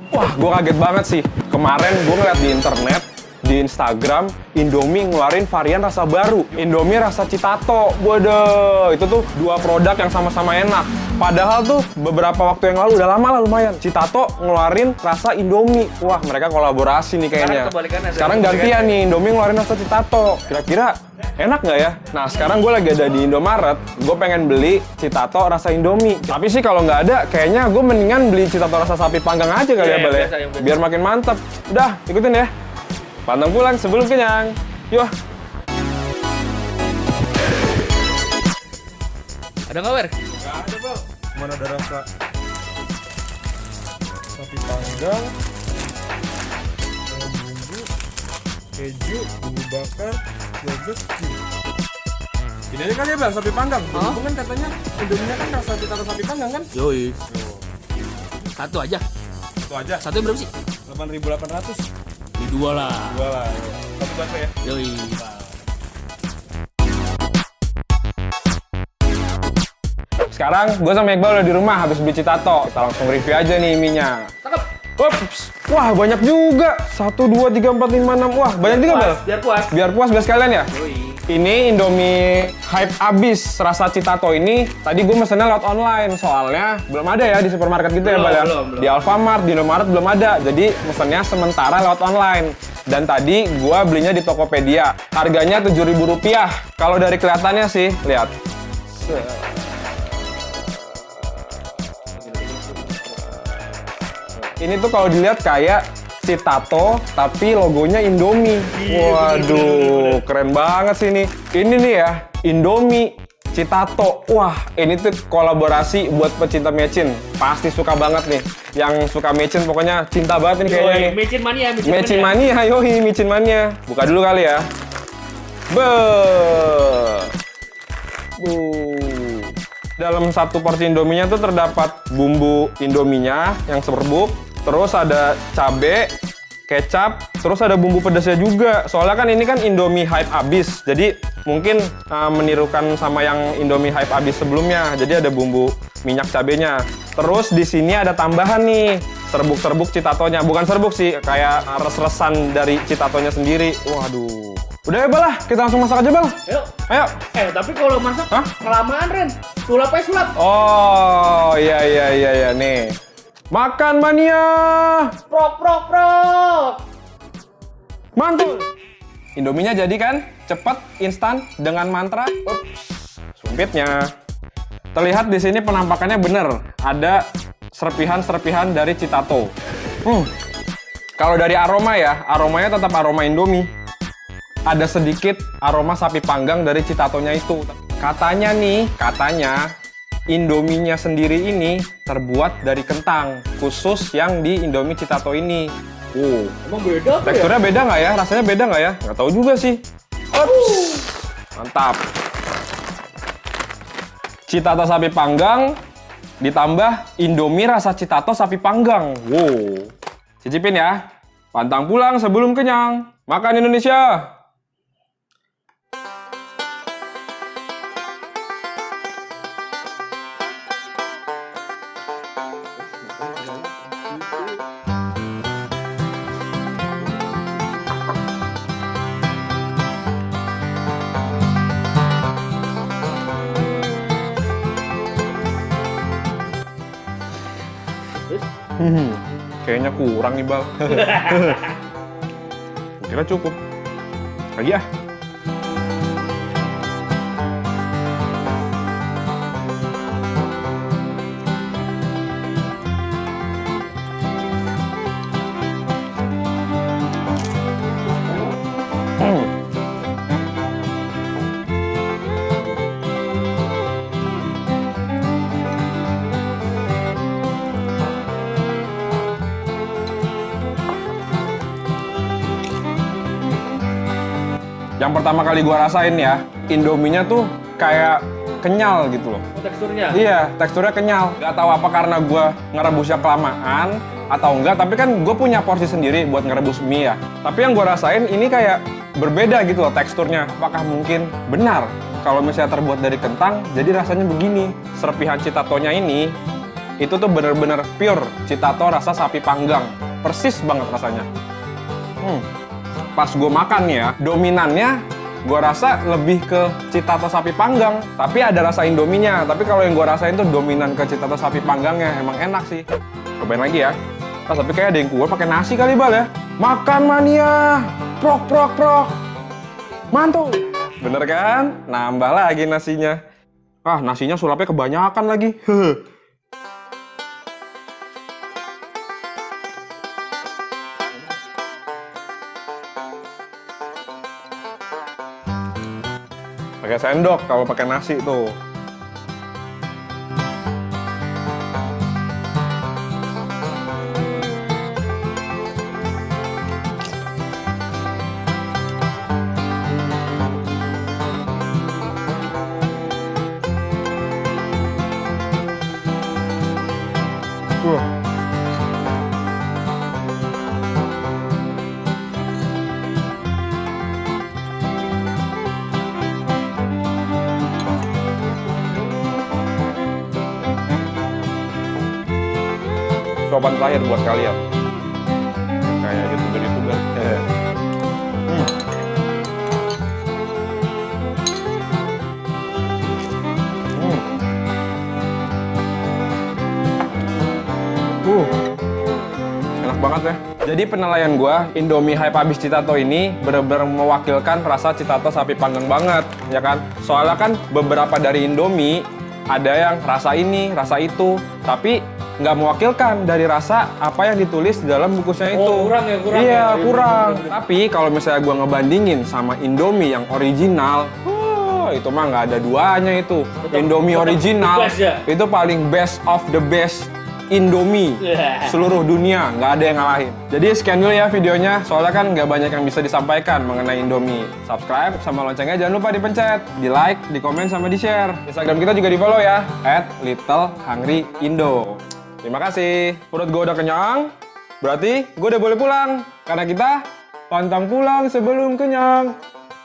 Wah, gue kaget banget sih. Kemarin gue ngeliat di internet, di Instagram, Indomie ngeluarin varian rasa baru. Indomie rasa Citato. Waduh, itu tuh dua produk yang sama-sama enak. Padahal tuh beberapa waktu yang lalu, udah lama lah lumayan, Citato ngeluarin rasa Indomie. Wah, mereka kolaborasi nih kayaknya. Sekarang gantian nih, Indomie ngeluarin rasa Citato. Kira-kira enak nggak ya? Nah, sekarang gue lagi ada di Indomaret. Gue pengen beli Citato rasa Indomie. Tapi sih kalau nggak ada, kayaknya gue mendingan beli Citato rasa sapi panggang aja kali ya, Bal ya. Biar makin mantep. Udah, ikutin ya. Pantang pulang sebelum kenyang. Yuk. Ada nggak, Wer? Nggak ada, Bal. Mana ada rasa sapi panggang, bumbu, keju, bumbu bakar, yogurt, ini aja kali ya, Bal, sapi panggang. Bumbu kan katanya Indominya kan rasa Citato sapi panggang kan? Yoi. Satu aja. Itu aja. Satu berapa sih? 8.800. Di dua lah. Dua lah. Satu bakso ya. Yoi. Sekarang gue sama Iqbal udah di rumah habis beli Citato. Kita langsung review aja nih mie-nya. Cakep. Ups. Wah, banyak juga. 1, 2, 3, 4, 5, 6. Wah, banyak juga, Bal. Biar puas. Biar puas sekalian ya. Yoi. Ini Indomie hype abis rasa Citato ini. Tadi gue mesennya lewat online, soalnya belum ada ya di supermarket gitu ya, Bal ya. Belum. Di Alfamart, di Indomaret belum ada. Jadi mesennya sementara lewat online. Dan tadi gue belinya di Tokopedia. Harganya Rp7.000. Kalau dari kelihatannya sih, lihat. Ini tuh kalau dilihat kayak Citato, tapi logonya Indomie. Waduh, keren banget sih ini. Ini nih ya, Indomie Citato. Wah, ini tuh kolaborasi buat pecinta mecin. Pasti suka banget nih. Yang suka mecin pokoknya cinta banget nih kayaknya nih. Mecin mania, Mecin mania, yoi, mecin mania. Buka dulu kali ya. Dalam satu porsi Indominya tuh terdapat bumbu Indominya yang serbuk. Terus ada cabe, kecap, terus ada bumbu pedasnya juga. Soalnya kan ini kan Indomie hype abis, jadi mungkin menirukan sama yang Indomie hype abis sebelumnya. Jadi ada bumbu minyak cabenya. Terus di sini ada tambahan nih, serbuk-serbuk Citatonya. Bukan serbuk sih, kayak res-resan dari Citatonya sendiri. Waduh. Udah ya, Bal lah, kita langsung masak aja, Bal. Yuk. Ayo. Tapi kalau masak, kelamaan, Ren. Sulap aja sulap. Oh, iya, nih. Makan mania! Prok. Mantul! Indominya jadi kan? Cepet, instan, dengan mantra. Ups, sumpitnya. Terlihat di sini penampakannya bener. Ada serpihan-serpihan dari Citato. Kalau dari aroma ya, aromanya tetap aroma Indomie. Ada sedikit aroma sapi panggang dari Citatonya itu. Katanya Indominya sendiri ini terbuat dari kentang, khusus yang di Indomie Citato ini. Emang beda apa Teksturnya beda nggak ya? Rasanya beda nggak ya? Nggak tahu juga sih. Ups. Mantap. Citato sapi panggang ditambah Indomie rasa Citato sapi panggang. Wow. Cicipin ya. Pantang pulang sebelum kenyang. Makan Indonesia. Kayaknya kurang nih, Bal. Kira cukup. Lagi ya. Yang pertama kali gua rasain ya, Indominya tuh kayak kenyal gitu loh. Teksturnya? Iya, teksturnya kenyal. Gak tahu apa karena gua ngerebusnya kelamaan atau enggak, tapi kan gue punya porsi sendiri buat ngerebus mie ya. Tapi yang gua rasain ini kayak berbeda gitu loh teksturnya. Apakah mungkin benar kalau misalnya terbuat dari kentang, jadi rasanya begini. Serpihan Citatonya ini Itu tuh bener-bener pure Citato rasa sapi panggang. Persis banget rasanya. Pas gue makan nih ya, dominannya gue rasa lebih ke Citato sapi panggang. Tapi ada rasa Indominya. Tapi kalau yang gue rasain tuh dominan ke Citato sapi panggangnya. Emang enak sih. Cobain lagi ya. Tapi kayak ada yang kuah pakai nasi kali Bal ya. Makan mania. Prok prok prok. Mantul. Bener kan? Nambah lagi nasinya. Ah, nasinya sulapnya kebanyakan lagi. Pakai sendok kalau pakai nasi tuh. Sopan terakhir buat kalian. Kayak YouTuber-YouTuber. Enak banget ya. Jadi penilaian gua, Indomie Hype Abis Citato ini bener-bener mewakilkan rasa Citato sapi panggang banget, ya kan? Soalnya kan beberapa dari Indomie ada yang rasa ini, rasa itu, tapi nggak mewakilkan dari rasa apa yang ditulis di dalam bungkusnya itu. Oh, kurang ya, kurang Iya, ya. kurang. Tapi kalau misalnya gua ngebandingin sama Indomie yang original, itu mah nggak ada duanya itu. Indomie original, best ya? itu paling best of the best Indomie seluruh dunia, nggak ada yang ngalahin. Jadi sekian dulu ya videonya, soalnya kan nggak banyak yang bisa disampaikan mengenai Indomie. Subscribe sama loncengnya jangan lupa dipencet, di like, di komen, sama di share. Instagram kita juga di follow ya, @littlehungryindo. Terima kasih. Perut gue udah kenyang, berarti gue udah boleh pulang. Karena kita pantang pulang sebelum kenyang.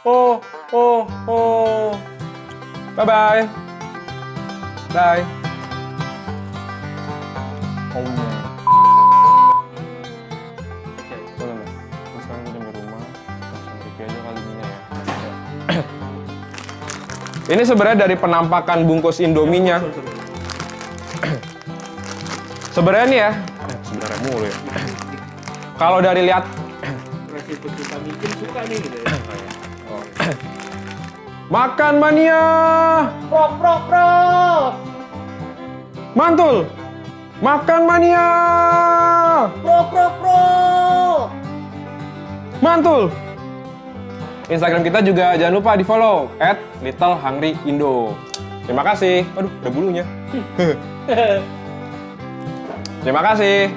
Oh. Bye-bye. Bye. Sekarang gue udah di rumah, langsung review aja kali ini ya. Ini sebenarnya dari penampakan bungkus Indominya. Sebenarnya nih ya, sebenarnya mulu ya. Kalau dari lihat, Nasi pesuka micin suka nih gitu ya. makan mania, Prok prok prok. mantul, makan mania, Prok prok prok. mantul. Instagram kita juga jangan lupa di follow @littlehungryindo. Terima kasih. Aduh, ada bulunya. Terima kasih.